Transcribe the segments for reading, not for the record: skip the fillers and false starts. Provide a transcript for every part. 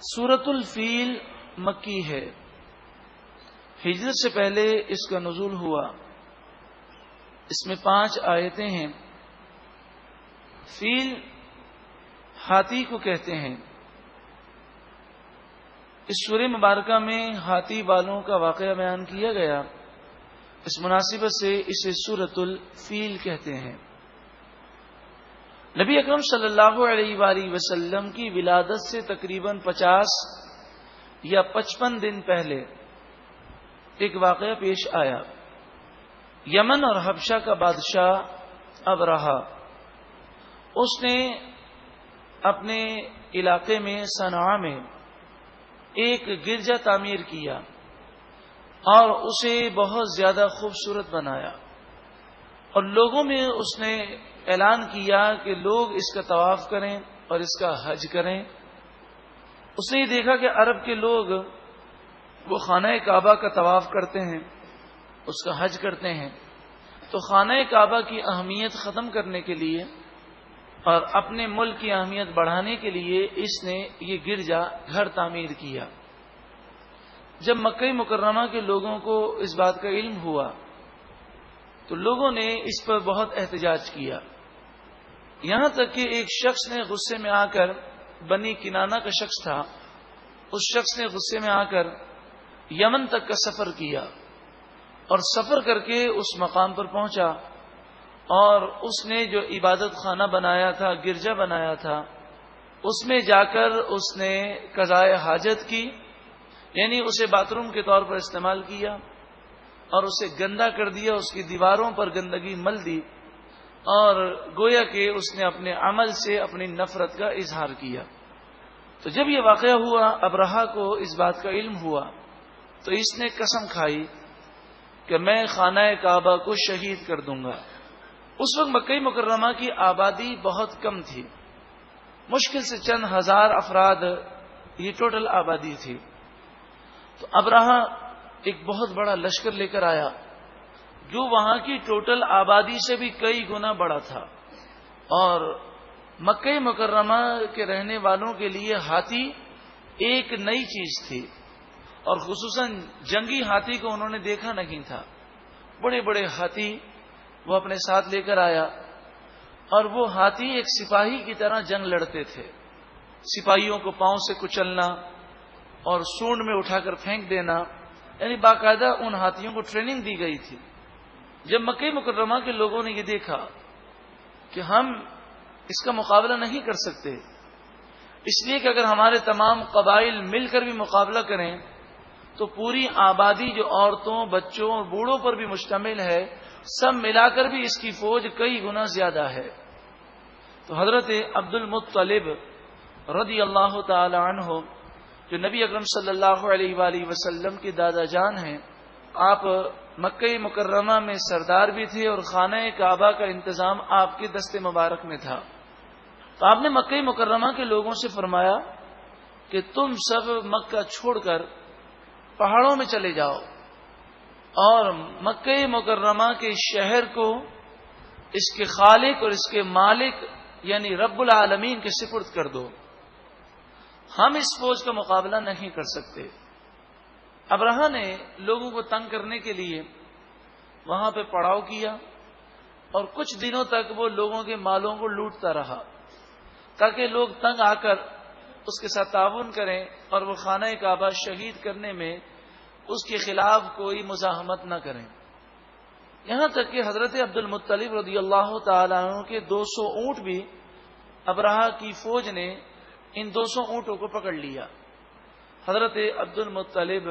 سورۃ الفیل مکی ہے۔ ہجرت سے پہلے اس کا نزول ہوا۔ اس میں 5 آیتیں ہیں۔ فیل ہاتھی کو کہتے ہیں۔ اس سورہ مبارکہ میں ہاتھی والوں کا واقعہ بیان کیا گیا، اس مناسبت سے اسے سورۃ الفیل کہتے ہیں۔ نبی اکرم صلی اللہ علیہ وآلہ وسلم کی ولادت سے تقریباً 50 یا 55 دن پہلے ایک واقعہ پیش آیا۔ یمن اور حبشہ کا بادشاہ ابرہہ، اس نے اپنے علاقے میں صنعاء میں ایک گرجا تعمیر کیا اور اسے بہت زیادہ خوبصورت بنایا، اور لوگوں میں اس نے اعلان کیا کہ لوگ اس کا طواف کریں اور اس کا حج کریں۔ اس نے یہ دیکھا کہ عرب کے لوگ وہ خانہ کعبہ کا طواف کرتے ہیں، اس کا حج کرتے ہیں، تو خانہ کعبہ کی اہمیت ختم کرنے کے لیے اور اپنے ملک کی اہمیت بڑھانے کے لیے اس نے یہ گرجا گھر تعمیر کیا۔ جب مکہ مکرمہ کے لوگوں کو اس بات کا علم ہوا تو لوگوں نے اس پر بہت احتجاج کیا، یہاں تک کہ ایک شخص نے غصے میں آ کر، بنی کنانہ کا شخص تھا، اس شخص نے غصے میں آ کر یمن تک کا سفر کیا، اور سفر کر کے اس مقام پر پہنچا، اور اس نے جو عبادت خانہ بنایا تھا، گرجا بنایا تھا، اس میں جا کر اس نے قضائے حاجت کی، یعنی اسے باتھ روم کے طور پر استعمال کیا، اور اسے گندا کر دیا، اس کی دیواروں پر گندگی مل دی، اور گویا کہ اس نے اپنے عمل سے اپنی نفرت کا اظہار کیا۔ تو جب یہ واقعہ ہوا، ابرہہ کو اس بات کا علم ہوا، تو اس نے قسم کھائی کہ میں خانہ کعبہ کو شہید کر دوں گا۔ اس وقت مکہ مکرمہ کی آبادی بہت کم تھی، مشکل سے چند ہزار افراد یہ ٹوٹل آبادی تھی۔ تو ابرہہ ایک بہت بڑا لشکر لے کر آیا جو وہاں کی ٹوٹل آبادی سے بھی کئی گنا بڑا تھا، اور مکہ مکرمہ کے رہنے والوں کے لیے ہاتھی ایک نئی چیز تھی، اور خصوصاً جنگی ہاتھی کو انہوں نے دیکھا نہیں تھا۔ بڑے بڑے ہاتھی وہ اپنے ساتھ لے کر آیا، اور وہ ہاتھی ایک سپاہی کی طرح جنگ لڑتے تھے، سپاہیوں کو پاؤں سے کچلنا اور سونڈ میں اٹھا کر پھینک دینا، یعنی باقاعدہ ان ہاتھیوں کو ٹریننگ دی گئی تھی۔ جب مکہ مکرمہ کے لوگوں نے یہ دیکھا کہ ہم اس کا مقابلہ نہیں کر سکتے، اس لیے کہ اگر ہمارے تمام قبائل مل کر بھی مقابلہ کریں تو پوری آبادی جو عورتوں، بچوں اور بوڑھوں پر بھی مشتمل ہے، سب ملا کر بھی اس کی فوج کئی گنا زیادہ ہے۔ تو حضرت عبد المطلب رضی اللہ تعالی عنہ، جو نبی اکرم صلی اللہ علیہ وآلہ وسلم کے دادا جان ہیں، آپ مکہ مکرمہ میں سردار بھی تھے اور خانہ کعبہ کا انتظام آپ کے دست مبارک میں تھا۔ تو آپ نے مکہ مکرمہ کے لوگوں سے فرمایا کہ تم سب مکہ چھوڑ کر پہاڑوں میں چلے جاؤ اور مکہ مکرمہ کے شہر کو اس کے خالق اور اس کے مالک یعنی رب العالمین کے سپرد کر دو، ہم اس فوج کا مقابلہ نہیں کر سکتے۔ ابرہہ نے لوگوں کو تنگ کرنے کے لیے وہاں پہ پڑاؤ کیا، اور کچھ دنوں تک وہ لوگوں کے مالوں کو لوٹتا رہا تاکہ لوگ تنگ آ کر اس کے ساتھ تعاون کریں اور وہ خانہ کعبہ شہید کرنے میں اس کے خلاف کوئی مزاحمت نہ کریں۔ یہاں تک کہ حضرت عبد المطلب رضی اللہ تعالیٰ عنہ کے 200 اونٹ بھی ابرہہ کی فوج نے ان 200 اونٹوں کو پکڑ لیا۔ حضرت عبد المطلب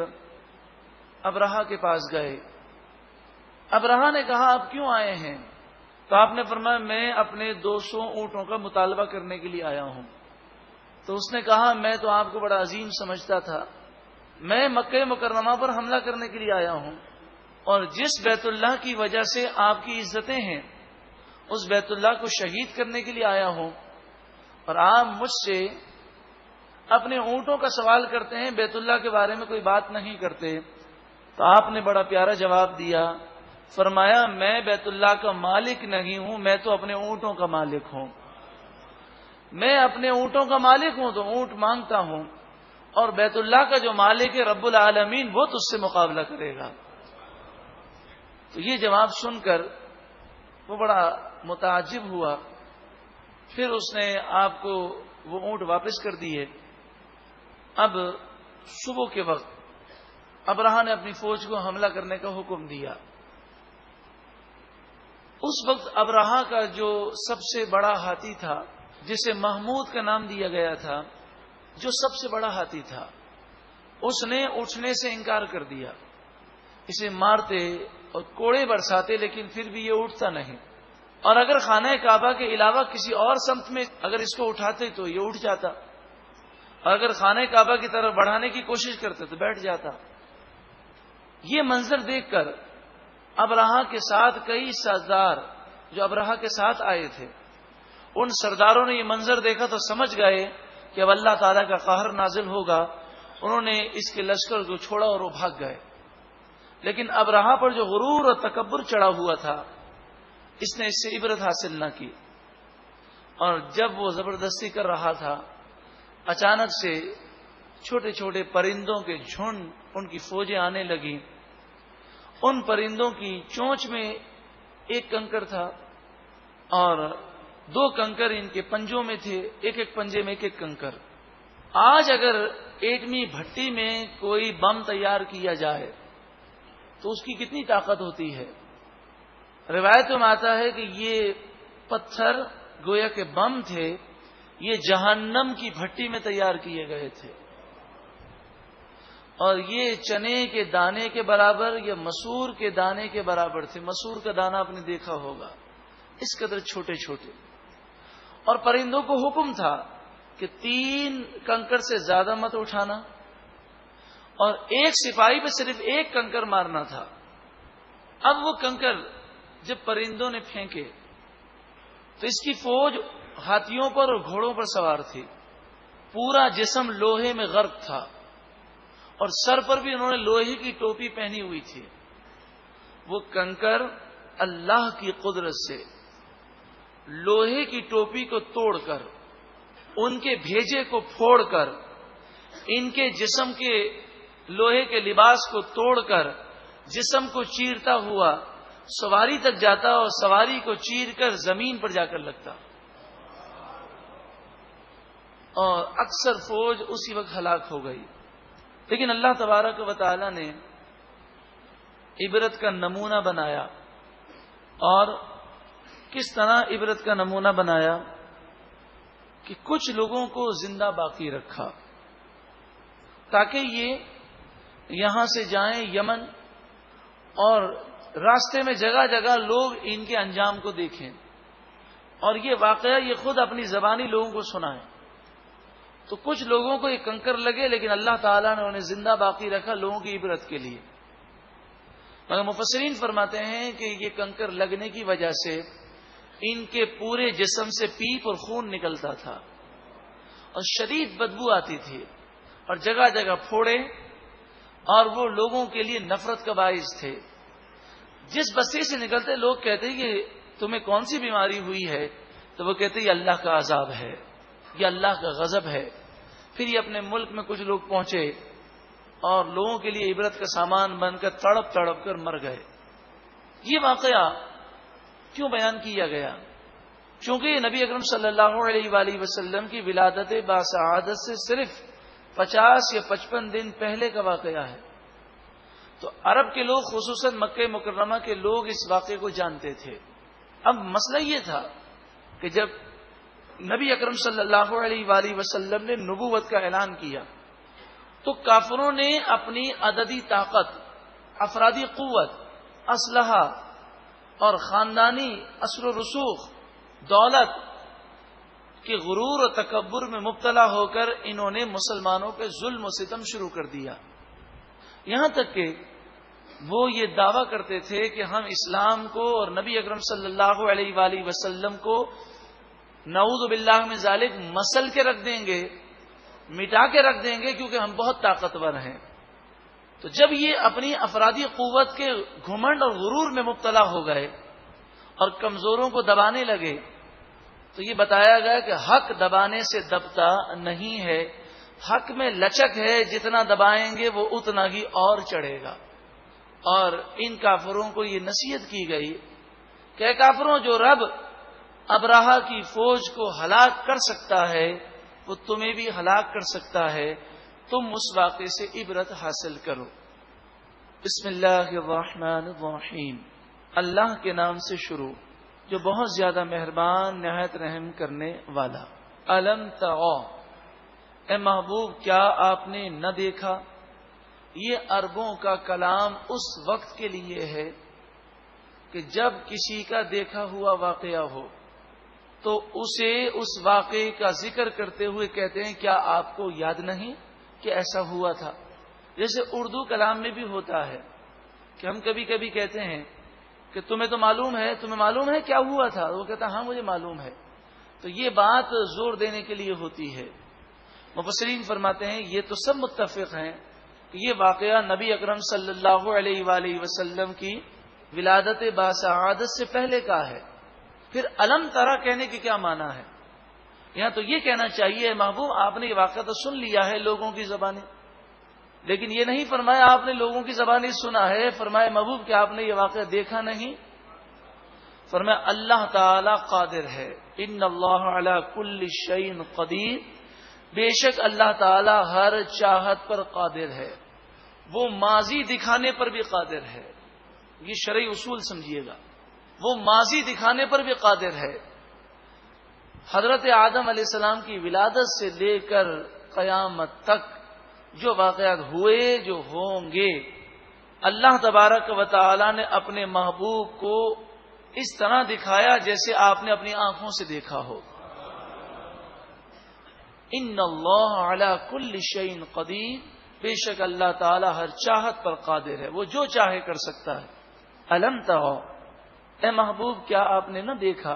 ابرہہ کے پاس گئے۔ ابرہہ نے کہا آپ کیوں آئے ہیں؟ تو آپ نے فرمایا میں اپنے 200 اونٹوں کا مطالبہ کرنے کے لیے آیا ہوں۔ تو اس نے کہا میں تو آپ کو بڑا عظیم سمجھتا تھا، میں مکہ مکرمہ پر حملہ کرنے کے لیے آیا ہوں، اور جس بیت اللہ کی وجہ سے آپ کی عزتیں ہیں اس بیت اللہ کو شہید کرنے کے لیے آیا ہوں، اور آپ مجھ سے اپنے اونٹوں کا سوال کرتے ہیں، بیت اللہ کے بارے میں کوئی بات نہیں کرتے۔ تو آپ نے بڑا پیارا جواب دیا، فرمایا میں بیت اللہ کا مالک نہیں ہوں، میں تو اپنے اونٹوں کا مالک ہوں۔ میں اپنے اونٹوں کا مالک ہوں تو اونٹ مانگتا ہوں، اور بیت اللہ کا جو مالک ہے رب العالمین وہ تجھ سے مقابلہ کرے گا۔ تو یہ جواب سن کر وہ بڑا متعجب ہوا۔ پھر اس نے آپ کو وہ اونٹ واپس کر دیے۔ اب صبح کے وقت ابرہہ نے اپنی فوج کو حملہ کرنے کا حکم دیا۔ اس وقت ابرہہ کا جو سب سے بڑا ہاتھی تھا، جسے محمود کا نام دیا گیا تھا، جو سب سے بڑا ہاتھی تھا، اس نے اٹھنے سے انکار کر دیا۔ اسے مارتے اور کوڑے برساتے لیکن پھر بھی یہ اٹھتا نہیں، اور اگر خانہ کعبہ کے علاوہ کسی اور سمت میں اگر اس کو اٹھاتے تو یہ اٹھ جاتا، اور اگر خانہ کعبہ کی طرف بڑھانے کی کوشش کرتے تو بیٹھ جاتا۔ یہ منظر دیکھ کر ابرہہ کے ساتھ کئی سردار جو ابرہہ کے ساتھ آئے تھے، ان سرداروں نے یہ منظر دیکھا تو سمجھ گئے کہ اب اللہ تعالیٰ کا قہر نازل ہوگا۔ انہوں نے اس کے لشکر کو چھوڑا اور وہ بھاگ گئے۔ لیکن ابرہہ پر جو غرور اور تکبر چڑھا ہوا تھا، اس نے اس سے عبرت حاصل نہ کی، اور جب وہ زبردستی کر رہا تھا، اچانک سے چھوٹے چھوٹے پرندوں کے جھنڈ ان کی فوجیں آنے لگیں۔ ان پرندوں کی چونچ میں ایک کنکر تھا اور دو کنکر ان کے پنجوں میں تھے، ایک ایک پنجے میں ایک ایک کنکر۔ آج اگر ایٹمی بھٹی میں کوئی بم تیار کیا جائے تو اس کی کتنی طاقت ہوتی ہے۔ روایتوں میں آتا ہے کہ یہ پتھر گویا کے بم تھے، یہ جہنم کی بھٹی میں تیار کیے گئے تھے، اور یہ چنے کے دانے کے برابر یا مسور کے دانے کے برابر تھے۔ مسور کا دانہ آپ نے دیکھا ہوگا، اس قدر چھوٹے چھوٹے۔ اور پرندوں کو حکم تھا کہ 3 کنکر سے زیادہ مت اٹھانا، اور ایک سپاہی پہ صرف ایک کنکر مارنا تھا۔ اب وہ کنکر جب پرندوں نے پھینکے تو اس کی فوج ہاتھیوں پر اور گھوڑوں پر سوار تھی، پورا جسم لوہے میں غرق تھا، اور سر پر بھی انہوں نے لوہے کی ٹوپی پہنی ہوئی تھی۔ وہ کنکر اللہ کی قدرت سے لوہے کی ٹوپی کو توڑ کر، ان کے بھیجے کو پھوڑ کر، ان کے جسم کے لوہے کے لباس کو توڑ کر جسم کو چیرتا ہوا سواری تک جاتا اور سواری کو چیر کر زمین پر جا کر لگتا، اور اکثر فوج اسی وقت ہلاک ہو گئی۔ لیکن اللہ تبارک و تعالی نے عبرت کا نمونہ بنایا، اور کس طرح عبرت کا نمونہ بنایا کہ کچھ لوگوں کو زندہ باقی رکھا تاکہ یہ یہاں سے جائیں یمن، اور راستے میں جگہ جگہ لوگ ان کے انجام کو دیکھیں، اور یہ واقعہ یہ خود اپنی زبانی لوگوں کو سنائیں۔ تو کچھ لوگوں کو یہ کنکر لگے، لیکن اللہ تعالیٰ نے انہیں زندہ باقی رکھا لوگوں کی عبرت کے لیے۔ مگر مفسرین فرماتے ہیں کہ یہ کنکر لگنے کی وجہ سے ان کے پورے جسم سے پیپ اور خون نکلتا تھا، اور شدید بدبو آتی تھی، اور جگہ جگہ پھوڑے، اور وہ لوگوں کے لیے نفرت کا باعث تھے۔ جس بستی سے نکلتے لوگ کہتے کہ تمہیں کون سی بیماری ہوئی ہے، تو وہ کہتے یہ اللہ کا عذاب ہے، یہ اللہ کا غضب ہے۔ پھر یہ اپنے ملک میں کچھ لوگ پہنچے اور لوگوں کے لیے عبرت کا سامان بن کر تڑپ تڑپ کر مر گئے۔ یہ واقعہ کیوں بیان کیا گیا؟ چونکہ یہ نبی اکرم صلی اللہ علیہ وآلہ وسلم کی ولادت باسعادت سے صرف 50 یا 55 دن پہلے کا واقعہ ہے۔ تو عرب کے لوگ خصوصاً مکہ مکرمہ کے لوگ اس واقعے کو جانتے تھے۔ اب مسئلہ یہ تھا کہ جب نبی اکرم صلی اللہ علیہ وآلہ وسلم نے نبوت کا اعلان کیا تو کافروں نے اپنی عددی طاقت، افرادی قوت، اسلحہ اور خاندانی اثر و رسوخ، دولت کے غرور و تکبر میں مبتلا ہو کر انہوں نے مسلمانوں پہ ظلم و ستم شروع کر دیا، یہاں تک کہ وہ یہ دعویٰ کرتے تھے کہ ہم اسلام کو اور نبی اکرم صلی اللہ علیہ وآلہ وسلم کو نعوذ باللہ من ذالک مسل کے رکھ دیں گے، مٹا کے رکھ دیں گے، کیونکہ ہم بہت طاقتور ہیں۔ تو جب یہ اپنی افرادی قوت کے گھمنڈ اور غرور میں مبتلا ہو گئے اور کمزوروں کو دبانے لگے، تو یہ بتایا گیا کہ حق دبانے سے دبتا نہیں ہے، حق میں لچک ہے، جتنا دبائیں گے وہ اتنا ہی اور چڑھے گا۔ اور ان کافروں کو یہ نصیحت کی گئی کہ اے کافروں، جو رب ابراہا کی فوج کو ہلاک کر سکتا ہے وہ تمہیں بھی ہلاک کر سکتا ہے، تم اس واقعے سے عبرت حاصل کرو۔ بسم اللہ الرحمن الرحیم، اللہ کے نام سے شروع جو بہت زیادہ مہربان نہایت رحم کرنے والا۔ الم ترى، اے محبوب کیا آپ نے نہ دیکھا؟ یہ عربوں کا کلام اس وقت کے لیے ہے کہ جب کسی کا دیکھا ہوا واقعہ ہو تو اسے اس واقعے کا ذکر کرتے ہوئے کہتے ہیں کیا آپ کو یاد نہیں کہ ایسا ہوا تھا؟ جیسے اردو کلام میں بھی ہوتا ہے کہ ہم کبھی کبھی کہتے ہیں کہ تمہیں تو معلوم ہے، تمہیں معلوم ہے کیا ہوا تھا؟ وہ کہتا ہاں مجھے معلوم ہے۔ تو یہ بات زور دینے کے لیے ہوتی ہے۔ مفسرین فرماتے ہیں یہ تو سب متفق ہیں کہ یہ واقعہ نبی اکرم صلی اللہ علیہ وآلہ وسلم کی ولادت باسعادت سے پہلے کا ہے۔ پھر الم ترى کہنے کے کیا معنی ہے؟ یہاں تو یہ کہنا چاہیے محبوب آپ نے یہ واقعہ تو سن لیا ہے لوگوں کی زبانیں، لیکن یہ نہیں فرمایا آپ نے لوگوں کی زبانیں سنا ہے، فرمایا محبوب کہ آپ نے یہ واقعہ دیکھا نہیں۔ فرمایا اللہ تعالی قادر ہے، ان اللہ علی کل شیء قدیر، بے شک اللہ تعالی ہر چاہت پر قادر ہے، وہ ماضی دکھانے پر بھی قادر ہے۔ یہ شرعی اصول سمجھیے گا، وہ ماضی دکھانے پر بھی قادر ہے۔ حضرت آدم علیہ السلام کی ولادت سے لے کر قیامت تک جو واقعات ہوئے، جو ہوں گے، اللہ تبارک و تعالی نے اپنے محبوب کو اس طرح دکھایا جیسے آپ نے اپنی آنکھوں سے دیکھا ہو۔ ان اللہ علی کل شیء قدیر، بے شک اللہ تعالی ہر چاہت پر قادر ہے، وہ جو چاہے کر سکتا ہے۔ الم ترى، اے محبوب کیا آپ نے نہ دیکھا؟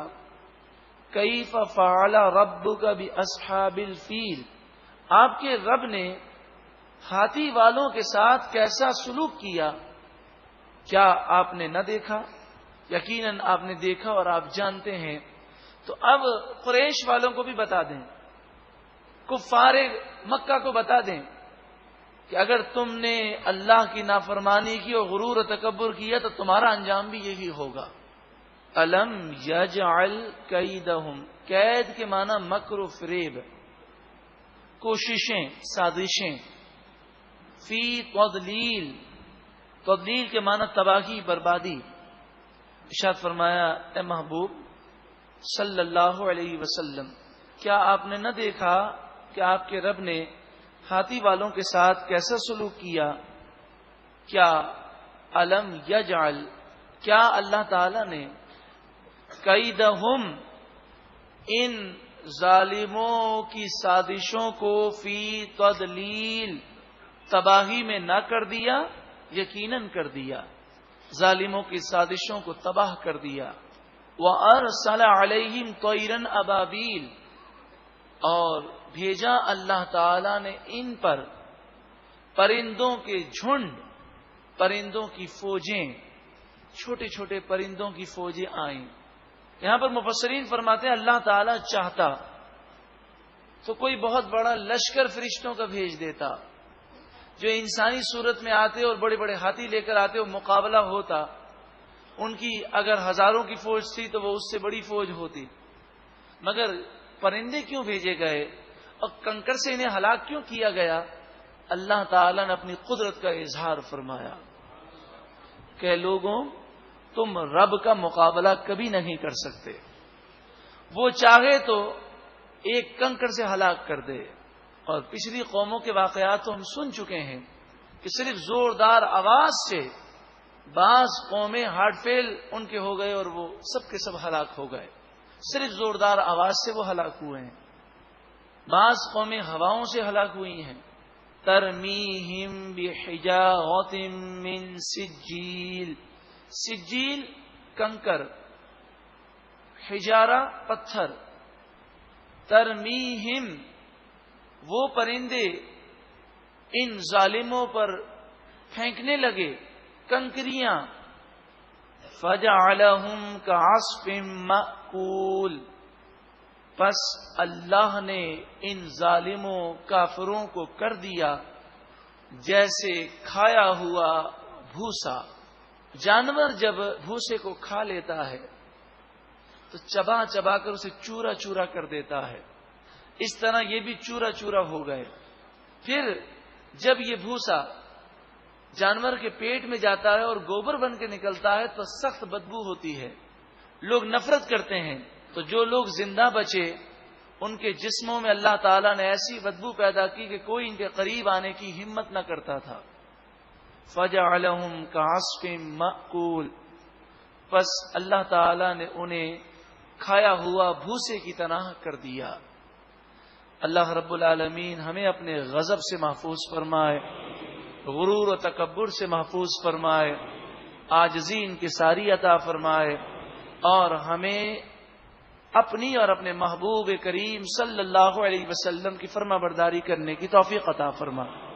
کیف فعل ربک باصحاب الفیل، آپ کے رب نے ہاتھی والوں کے ساتھ کیسا سلوک کیا؟ کیا آپ نے نہ دیکھا؟ یقیناً آپ نے دیکھا اور آپ جانتے ہیں۔ تو اب قریش والوں کو بھی بتا دیں، کفار مکہ کو بتا دیں کہ اگر تم نے اللہ کی نافرمانی کی اور غرور و تکبر کیا تو تمہارا انجام بھی یہی ہوگا۔ الم یجعل کیدہم، قید کے معنی مکر و فریب، کوششیں، سازشیں۔ فی تضلیل، تضلیل کے معنی تباہی، بربادی۔ ارشاد فرمایا اے محبوب صلی اللہ علیہ وسلم کیا آپ نے نہ دیکھا کہ آپ کے رب نے ہاتھی والوں کے ساتھ کیسا سلوک کیا؟ کیا الم یجعل، کیا اللہ تعالی نے کیدہم، ان ظالموں کی سازشوں کو فی تضلیل، تباہی میں نہ کر دیا؟ یقیناً کر دیا، ظالموں کی سازشوں کو تباہ کر دیا۔ وَأَرْسَلَ عَلَيْهِمْ طَيْرًا أَبَابِيلَ، اور بھیجا اللہ تعالی نے ان پر پرندوں کے جھنڈ، پرندوں کی فوجیں، چھوٹے چھوٹے پرندوں کی فوجیں آئیں۔ یہاں پر مفسرین فرماتے ہیں اللہ تعالی چاہتا تو کوئی بہت بڑا لشکر فرشتوں کا بھیج دیتا جو انسانی صورت میں آتے اور بڑے بڑے ہاتھی لے کر آتے اور مقابلہ ہوتا۔ ان کی اگر ہزاروں کی فوج تھی تو وہ اس سے بڑی فوج ہوتی، مگر پرندے کیوں بھیجے گئے اور کنکر سے انہیں ہلاک کیوں کیا گیا؟ اللہ تعالی نے اپنی قدرت کا اظہار فرمایا کہ لوگوں تم رب کا مقابلہ کبھی نہیں کر سکتے، وہ چاہے تو ایک کنکر سے ہلاک کر دے۔ اور پچھلی قوموں کے واقعات تو ہم سن چکے ہیں کہ صرف زوردار آواز سے بعض قومیں ہارٹ فیل ان کے ہو گئے اور وہ سب کے سب ہلاک ہو گئے، صرف زوردار آواز سے وہ ہلاک ہوئے ہیں۔ بعض قومیں ہواؤں سے ہلاک ہوئی ہیں۔ ترمیہم بحجارۃ من سجیل، سجیل کنکر، حجارہ پتھر۔ ترمیہم، وہ پرندے ان ظالموں پر پھینکنے لگے کنکریاں۔ فجعلہم کعصف مأکول، پس اللہ نے ان ظالموں کافروں کو کر دیا جیسے کھایا ہوا بھوسا. جانور جب بھوسے کو کھا لیتا ہے تو چبا چبا کر اسے چورا چورا کر دیتا ہے. اس طرح یہ بھی چورا چورا ہو گئے. پھر جب یہ بھوسا جانور کے پیٹ میں جاتا ہے اور گوبر بن کے نکلتا ہے تو سخت بدبو ہوتی ہے. لوگ نفرت کرتے ہیں. تو جو لوگ زندہ بچے ان کے جسموں میں اللہ تعالیٰ نے ایسی بدبو پیدا کی کہ کوئی ان کے قریب آنے کی ہمت نہ کرتا تھا. فَجَعَلَهُمْ كَعَصْفٍ مَأْكُولٍ پس اللہ تعالیٰ نے انہیں کھایا ہوا بھوسے کی طرح کر دیا. اللہ رب العالمین ہمیں اپنے غضب سے محفوظ فرمائے، غرور و تکبر سے محفوظ فرمائے، عاجزی انکساری عطا فرمائے، اور ہمیں اپنی اور اپنے محبوب کریم صلی اللہ علیہ وسلم کی فرما برداری کرنے کی توفیق عطا فرمائے.